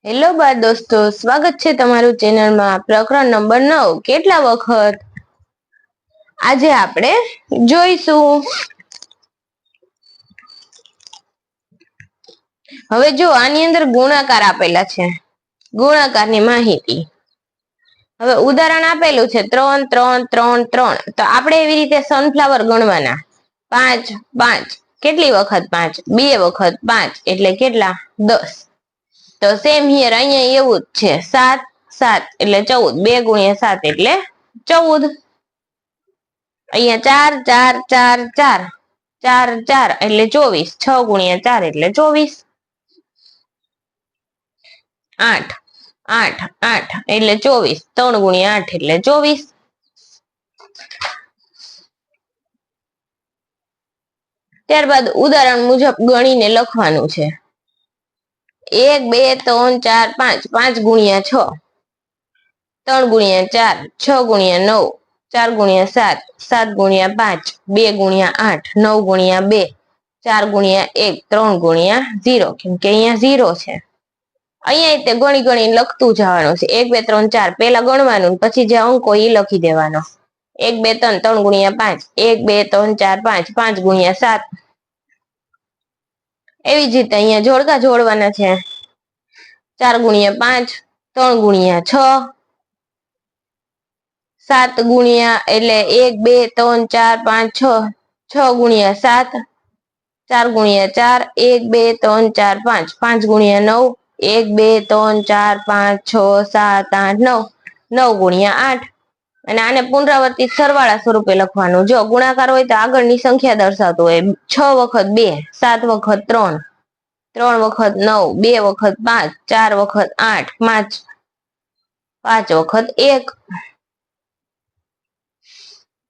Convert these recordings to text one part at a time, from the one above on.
Hello બા દોસ્તો, સ્વાગત છે તમારું ચેનલમાં. પ્રકરણ નંબર 9 કેટલા વખત આજે આપણે જોઈશું. હવે જો આની અંદર ગુણાકાર આપેલા છે, ગુણાકારની માહિતી. હવે ઉદાહરણ આપેલું છે 3 3 3 3. તો આપણે એવી રીતે સનફ્લાવર ગણવાના. 5 5 કેટલી વખત 5? 2 વખત 5 એટલે કેટલા? 10. તો સેમ હિયર અહીંયા એવું જ છે. 7 7 એટલે 14. 2 ગુણ્યા 7 એટલે 14. અહીંયા 4 4 4 4 4 એટલે 24. 6 ગુણ્યા 4 એટલે 24. 8 8 8 એટલે 24. 3 ગુણ્યા 8 એટલે 24. ત્યારબાદ ઉદાહરણ મુજબ ગણીને લખવાનું છે. 1 2 3 4 5 5 ગુણ્યા 6, 3 ગુણ્યા 4 6 ગુણ્યા 9, 4 ગુણ્યા 7 7 ગુણ્યા 5 2 ગુણ્યા 8 9 ગુણ્યા 2 4 ગુણ્યા 1 3 ગુણ્યા 0. કેમ કે અહીંયા 0 છે. અહીંયા તે ગણી ગણી લખતું જવાનું છે. 1 2 3 4 પેલા ગણવાનું, પછી જે અંકો એ લખી દેવાનો. 1 2 3 3 ગુણ્યા 5 1 2 3 4 5 5 ગુણ્યા 7. એવી જ રીતે અહીંયા જોડકા જોડવાના છે. 4 ગુણ્યા 5 3 ગુણ્યા 6 7 ગુણ્યા એટલે 1 2 3 4 5 6 6 ગુણ્યા 7 4 ગુણ્યા 4 1 2 3 4 5 5 ગુણ્યા 9 1 2 3 4 5 6 7 8 9 9 ગુણ્યા 8. અને આને પુનરાવર્તિત સરવાળા સ્વરૂપે લખવાનું. જો ગુણાકાર હોય તો આગળની સંખ્યા દર્શાવતો હોય. 6 વખત 2 7 વખત 3 3 વખત 9 2 વખત 5 4 વખત 8 5 વખત 1.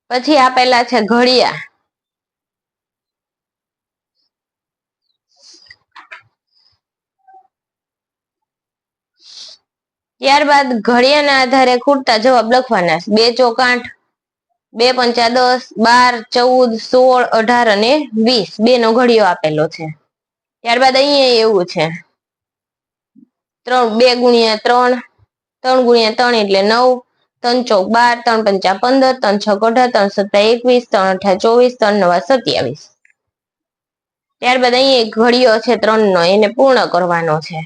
પછી આપેલા છે ઘડિયા. ત્યારબાદ ઘડિયાના આધારે ખૂટતા જવાબ લખવાના. 2 ચોક 8 2 પંચા 10 12 14 16 18 અને 20. 2 નો ઘડિયો આપેલો છે. ત્યારબાદ અહીંયા એવું છે 2 ગુણ્યા 3 3 ગુણ્યા 3 એટલે 9 3 ચોક 12 3 પંચા 15 3 છક 18 3 સત્તા 21 3 અઠા 24 3 નવા 27. ત્યારબાદ અહીંયા એક ઘડિયો છે 3 નો, એને પૂર્ણ કરવાનો છે.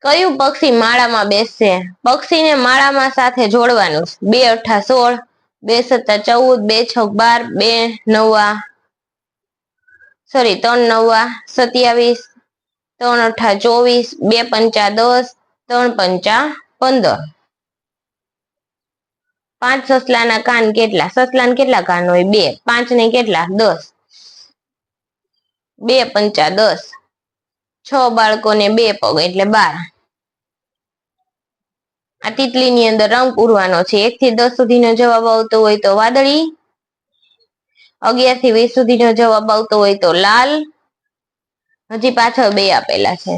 કયું પક્ષી માળામાં બેસશે? પક્ષીને માળામાં સાથે જોડવાનું. 2 અઠા 16 2 સત્તા 14 2 છક 12 2 નવા 3 નવા 27 3 અઠા 24 2 પંચા 10 3 પંચા 15. 5 સસલાના કાન કેટલા? સસલાને કેટલા કાન હોય? 2. 5 ને કેટલા? 10. 2 પંચા 10. 6 બાળકોને 2 પગ એટલે 12. આ તીતલીની અંદર રંગ પૂરવાનો છે. 1 થી 10 સુધીનો જવાબ આવતો હોય તો વાદળી, 11 થી 20 સુધીનો જવાબ આવતો હોય તો લાલ. હજી પાછળ 2 આપેલા છે.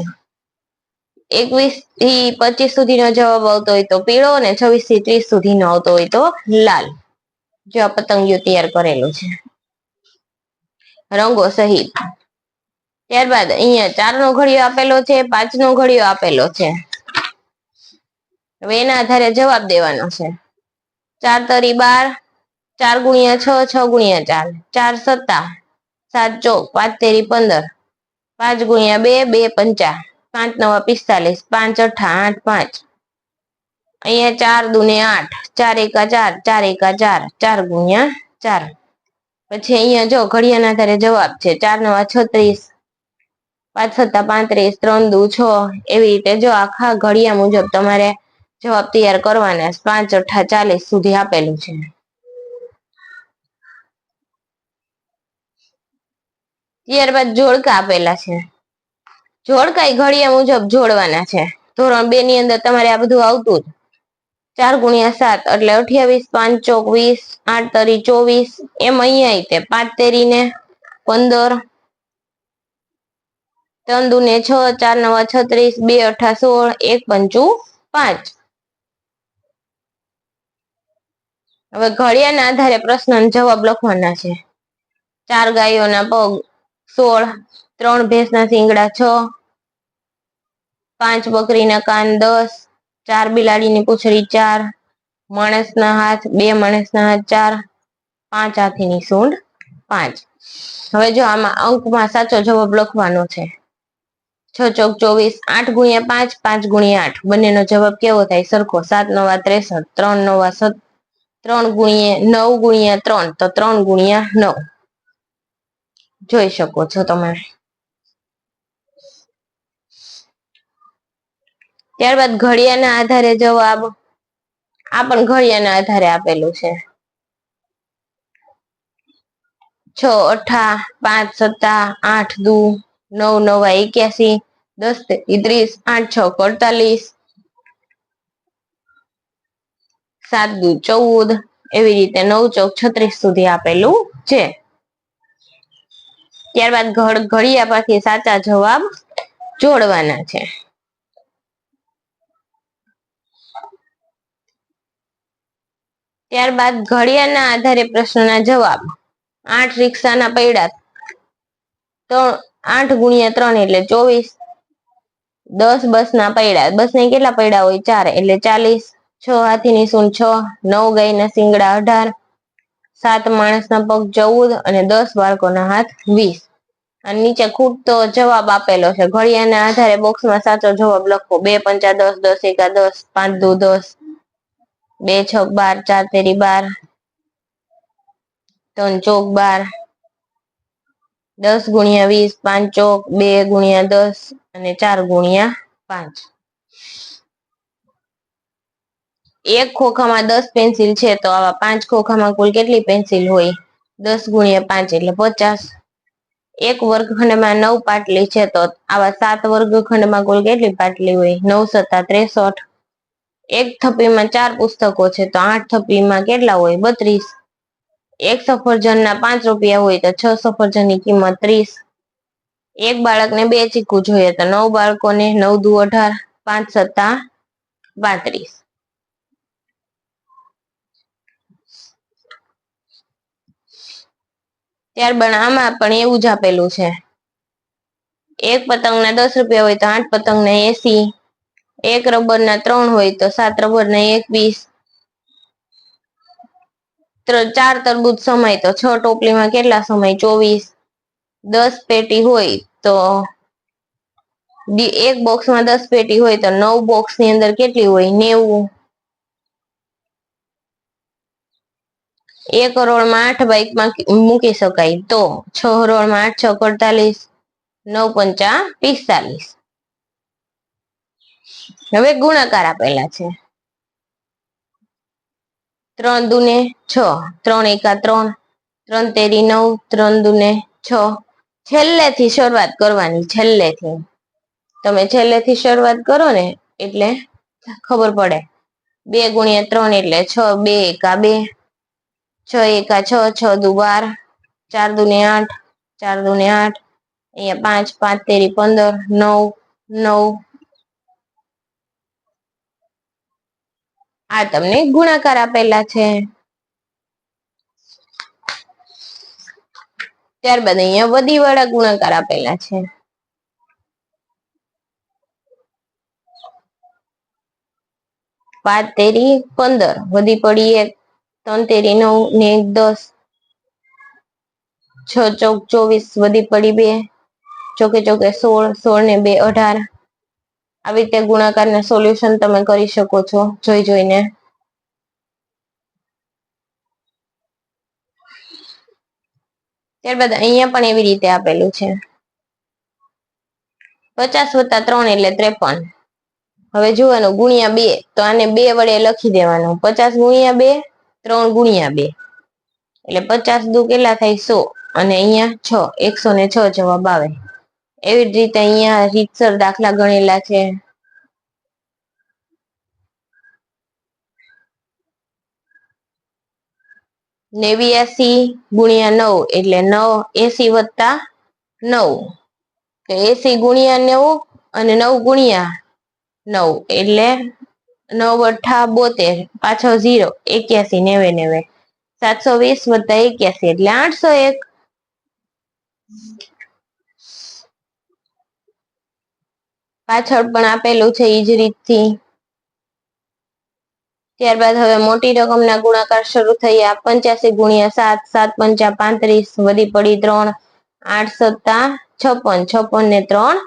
21 થી 25 સુધીનો જવાબ આવતો હોય તો પીળો, અને 26 થી 30 સુધીનો આવતો હોય તો લાલ. જો આ પતંગિયું તૈયાર કરેલું છે રંગો સહિત. ત્યારબાદ અહીંયા 4 નો ઘડિયો આપેલો છે, 5 નો ઘડિયો આપેલો છે. હવે એના આધારે જવાબ દેવાનો છે. 4 તરી 12 4 ગુણ્યા 6 6 ગુણ્યા 4 4 સત્તા 7 ચોક 5 તેરી 15 5 ગુણ્યા 2 2 પંચા 5 નવા 45 5 અઠા 8 5. અહીંયા 4 દુને 8 4 એકા 4 4 એકા 4 4 ગુણ્યા 4. પછી અહીંયા જો ઘડિયાના આધારે જવાબ છે. 4 નવા 36 5 સત્તા 35 3 દુ 6. એવી રીતે જો આખા ઘડિયા મુજબ તમારે જવાબ તૈયાર કરવાના. 5 અઠા 40 સુધી આપેલું છે. ત્યારબાદ જોડકા આપેલા છે. જોડકા ઘડિયા મુજબ જોડવાના છે. ધોરણ 2 ની અંદર તમારે આ બધું આવતું જ. 4 ગુણ્યા 7 એટલે 28 5 ચોક 20 8 તરી 24. એમ અહીંયા તે 5 તેરી ને 15 3 દુને 6 4 નવા 36 2 અઠા 16 1 પંચું 5. હવે ઘડિયાના આધારે પ્રશ્નનો જવાબ લખવાના છે. 4 ગાયોના પગ 16, 3 ભેંસના શિંગડા 6, 5 બકરીના કાન 10, 4 બિલાડીની પૂંછડી 4, માણસના હાથ 2, માણસના હાથ 4, 5 હાથીની સૂંઢ 5. હવે જો આમાં અંકમાં સાચો જવાબ લખવાનો છે. 6 ચોક 24, 8 ગુણ્યા 5, 5 ગુણ્યા 8, બંનેનો જવાબ કેવો થાય? સરખો. 7 નવા 63, 3 નવા 3 ગુણ્યા 9 ગુણ્યા 3 તો 3 ગુણ્યા 9. જોઈ શકો છો તમે. ત્યારબાદ ઘડિયાના આધારે જવાબ, આ પણ ઘડિયાના આધારે આપેલું છે. 6 અઠા, 5 સત્તા, 8 દુ, 9 નવા 81, 10 તેરી 30, 8 છ 48, 7 દુ 14, એવી રીતે 9 ચોક 36 સુધી આપેલું છે. ત્યારબાદ ઘડિયા પરથી સાચા જવાબ જોડવાના છે. ત્યારબાદ ઘડિયાના આધારે પ્રશ્નના જવાબ. 8 રિક્ષાના પૈડા તો 8 ગુણ્યા 3 એટલે 24, 10 બસના પૈડા, બસને કેટલા પૈડા હોય? 4 એટલે 40, 6 હાથીની સૂંઢ 6, 9 ગાયના શિંગડા 18, 7 માણસના પગ 14 અને 10 બાળકોના હાથ 20. અને નીચે ખૂટતો જવાબ આપેલો છે. ઘડિયાના આધારે બોક્સમાં સાચો જવાબ લખો. 2 પંચા 10, 10 એકા 10, 5 દુ 10, 2 છક 12, 4 તેરી 12, 3 ચોક 12, 10 ગુણ્યા 20, 5 ચોક, 2 ગુણ્યા 10 અને 4 ગુણ્યા 5. એક ખોખામાં 10 પેન્સિલ છે તો આવા 5 ખોખામાં કુલ કેટલી પેન્સિલ હોય? 10 ગુણ્યા 5 એટલે 50. એક વર્ગખંડમાં 9 પાટલી છે તો આવા 7 વર્ગખંડમાં કુલ કેટલી પાટલી હોય? 9 સત્તા 63. એક થપ્પીમાં 4 પુસ્તકો છે તો 8 થપ્પીમાં કેટલા હોય? 32. એક સફરજનના 5 રૂપિયા હોય તો 6 સફરજનની કિંમત 30. એક બાળકને 2 ચીકુ જોઈએ તો 9 બાળકોને 9 દુ 18, 5 સત્તા 32. ત્યારબાદ આમાં પણ એવું જ આપેલું છે. એક પતંગના 10 રૂપિયા હોય તો 8 પતંગના 80, એક રબરના 3 હોય તો 7 રબરના 21, 4 તરબૂચ સમાય તો 6 ટોપલીમાં કેટલા સમાય? 24. 10 પેટી હોય તો એક બોક્સમાં 10 પેટી હોય તો 9 બોક્સની અંદર કેટલી હોય? 90. 1 હરોળમાં 8 બાઈકમાં મૂકી શકાય તો 6 હરોળમાં 8 છ 48, 9 પંચા 45. હવે ગુણાકાર આપેલા છે. 3 દુને 6, 3 એકા 3, 3 તેરી 9, 3 દુને 6. છેલ્લેથી શરૂઆત કરવાની. છેલ્લેથી તમે છેલ્લેથી શરૂઆત કરો ને એટલે ખબર પડે. 2 ગુણ્યા 3 એટલે 6, 2 એકા 2, 6 એકા 6, 6 દુ 12, 4 દુને 8, 4 દુને 8, અહીંયા 5, 5 તેરી 15, 9, 9. આ તમને ગુણાકાર આપેલા છે. ત્યારબાદ અહીંયા વધી વાળા ગુણાકાર આપેલા છે. 5 તેરી 15, વધી પડી 1, 3 તેરી 9 ને 1 10, 6 ચોક 24, વધી પડી 2, ચોકે ચોકે 16, 16 ને 2 18. આવી રીતે ગુણાકારના સોલ્યુશન તમે કરી શકો છો જોઈ જોઈને. ત્યારબાદ અહીંયા પણ એવી રીતે આપેલું છે. 50 વત્તા 3 એટલે 53. હવે જોવાનું ગુણ્યા 2 તો આને 2 વડે લખી દેવાનું. 50 ગુણ્યા 2, 3 ગુણ્યા 2 એટલે 50 દુ કેટલા થાય? 100 અને અહીંયા 6, 106 જવાબ આવે. એવી જ રીતે અહીંયા રીતસર દાખલા ગણેલા છે. નેવ્યાસી ગુણ્યા 9 એટલે 80 વત્તા 9, 80 ગુણ્યા 90 અને 9 ગુણ્યા 9 એટલે 9 અઠા 72, પાછો 0, 81, 90 90, 720 વત્તા 81 એટલે 801. પાછળ પણ આપેલું છે ઈ જ રીતથી. ત્યારબાદ હવે મોટી રકમના ગુણાકાર શરૂ થયા. 85 ગુણ્યા 7, 7 પંચા 35, વધી પડી 3, 8 સત્તા 56, 56 ને 3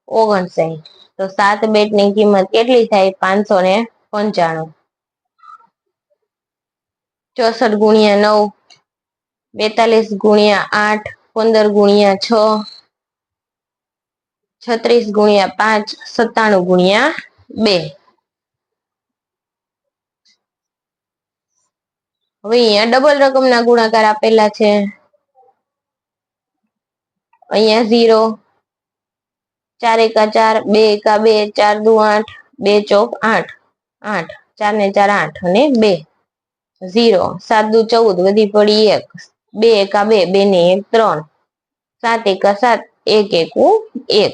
59. તો 7 બેટની કિંમત કેટલી થાય? 595. 64 ગુણ્યા 9, 42 ગુણ્યા 8, 15 ગુણ્યા 6, 36 ગુણ્યા 5, 97 ગુણ્યા 2. હવે અહીંયા ડબલ રકમના ગુણાકાર આપેલા છે. અહીંયા 0, 4 એકા 4, 2 એકા 2, 4 દુ 8, 2 ચોક 8, 8, 4 ને 4 8 અને 2, 0, 7 દુ 14, વધી પડી 1, 2 એકા 2, 2 ને 1 3, 7 એકા 7, 1 એકુ 1.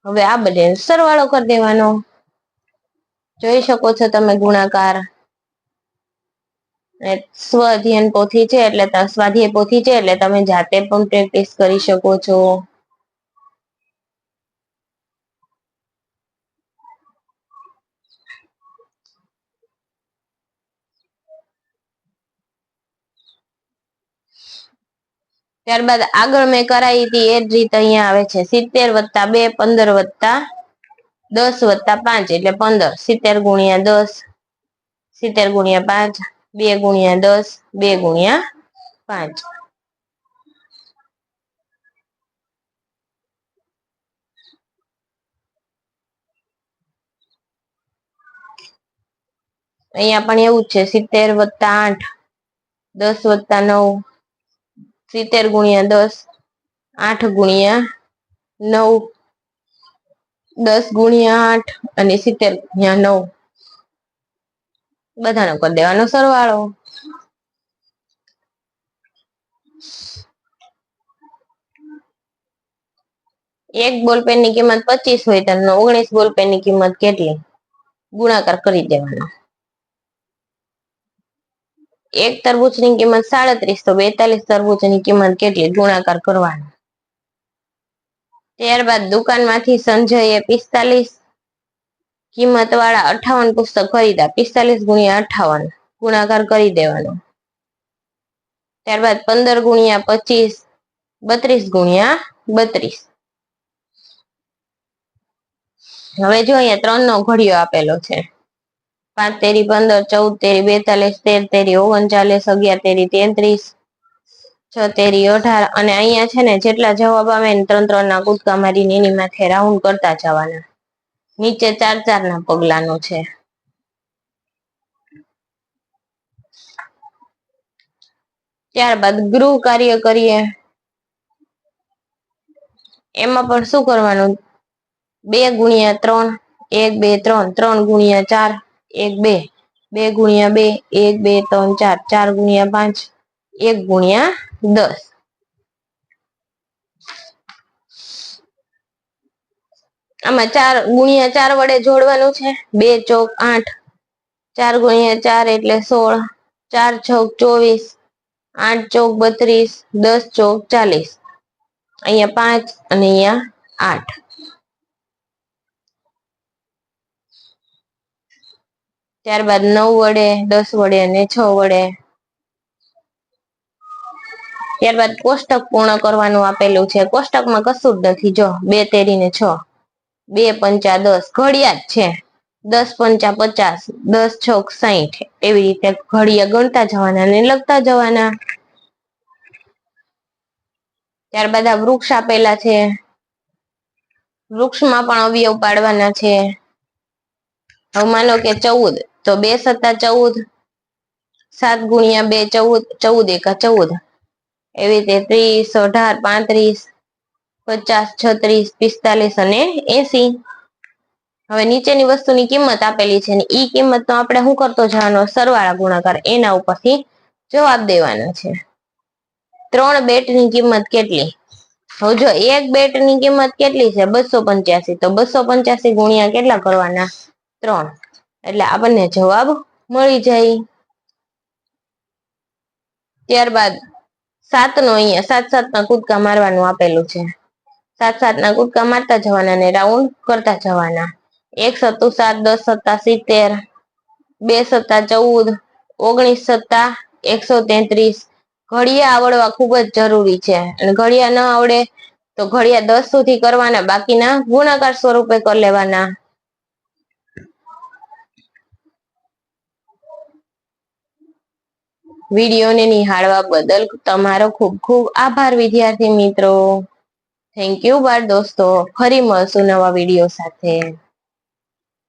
હવે આ બધે સરવાળો કરી દેવાનો. જોઈ શકો છો તમે ગુણાકાર. સ્વાધ્યાય પોથી છે એટલે તમે જાતે પણ પ્રેક્ટિસ કરી શકો છો. ત્યારબાદ આગળ મેં કરાવી હતી એ જ રીત અહીંયા આવે છે. 70 + 2, 15 + 10 + 5 એટલે 15. 70 ગુણ્યા 10, 70 ગુણ્યા 5, 2 ગુણ્યા 10, 2 ગુણ્યા 5. અહીંયા પણ એવું જ છે. 70 + 8, 10 + 9, 70 ગુણ્યા 10, 8 ગુણ્યા 9, 10 ગુણ્યા 8 અને 70 ગુણ્યા 9. બધાનો કરી દેવાનો સરવાળો. એક બોલપેન ની કિંમત 25 હોય તો 19 બોલપેન ની કિંમત કેટલી? ગુણાકાર કરી દેવાનો. એક તરબૂચની કિંમત 37, તો 42 તરબૂચની કિંમત કેટલી? ગુણાકાર કરવાનો. ત્યારબાદ દુકાનમાંથી સંજયે 45 કિંમત વાળા 58 પુસ્તક ખરીદ્યા. 45 ગુણ્યા 58 ગુણાકાર કરી દેવાનો. ત્યારબાદ 15 ગુણ્યા 25, 32 ગુણ્યા 32. હવે જો અહીંયા 3 નો ઘડિયો આપેલો છે. 5 તેરી 15, 14 તેરી 42, 13 તેરી 39, 11 તેરી 33, 6 તેરી 18. અને અહીંયા છે ને જેટલા જવાબ આવે ને 3 3 ના કૂદકા મારીને એની માથે રાઉન્ડ કરતા જવાના. નીચે 4 4 ના પગલાનો છે. ત્યારબાદ ગૃહ કાર્ય કરીએ. એમાં પણ શું કરવાનું? 2 ગુણ્યા 3, 1 2 3, 3 ગુણ્યા 4, 1 2, 2 ગુણ્યા 2, 1 2 3 4, 4 ગુણ્યા 5, 1 ગુણ્યા 10. આમાં 4 ગુણ્યા 4 વડે જોડવાનું છે. 2 ચોક 8, 4 ગુણ્યા 4 એટલે 16, 4 ચોક 24, 8 ચોક 32, 10 ચોક 40. અહીંયા 5 અને અહીંયા 8. ત્યારબાદ 9 વડે, 10 વડે અને 6 વડે. ત્યારબાદ કોષ્ટક પૂર્ણ કરવાનું આપેલું છે. કોષ્ટકમાં કશું જ નથી. જો 2 તેરી ને 6, 2 પંચા 10, ઘડિયા જ છે. 10 પંચા 50, 10 છોક 60. એવી રીતે ઘડિયા ગણતા જવાના અને લખતા જવાના. ત્યારબાદ આ વૃક્ષ આપેલા છે. વૃક્ષમાં પણ અવયવ પાડવાના છે. હવે માનો કે 14, તો 2 સત્તા 14, 7 ગુણ્યા 2 14, 14 એકા 14. એવી રીતે 30, 18, 35, 50, 36, 45 અને 80. હવે નીચેની વસ્તુની કિંમત આપેલી છે ને ઈ કિંમતનો આપણે શું કરતો જવાનો? સરવાળા ગુણાકાર. એના ઉપરથી જવાબ દેવાનો છે. 3 બેટની કિંમત કેટલી? હવે જો એક બેટની કિંમત કેટલી છે? 285. તો 285 ગુણ્યા કેટલા કરવાના? 3. એટલે આપણને જવાબ મળી જાય. ત્યારબાદ 7 નો અહીંયા 7 7 ના કૂદકા મારવાનું આપેલું છે. 7 7 ના કૂદકા મારતા જવાના ને રાઉન્ડ કરતા જવાના. 1 સત્તું 7, 10 સત્તા 70, 2 સત્તા 14, 19 સત્તા 133. ઘડિયા આવડવા ખૂબ જ જરૂરી છે અને ઘડિયા ન આવડે તો ઘડિયા 10 સુધી કરવાના, બાકીના ગુણાકાર સ્વરૂપે કરી લેવાના. વિડીયોને નિહાળવા બદલ તમારો ખૂબ ખૂબ આભાર વિદ્યાર્થી મિત્રો. થેન્ક યુ બાળ દોસ્તો. ફરી મળશું નવા વિડીયો સાથે.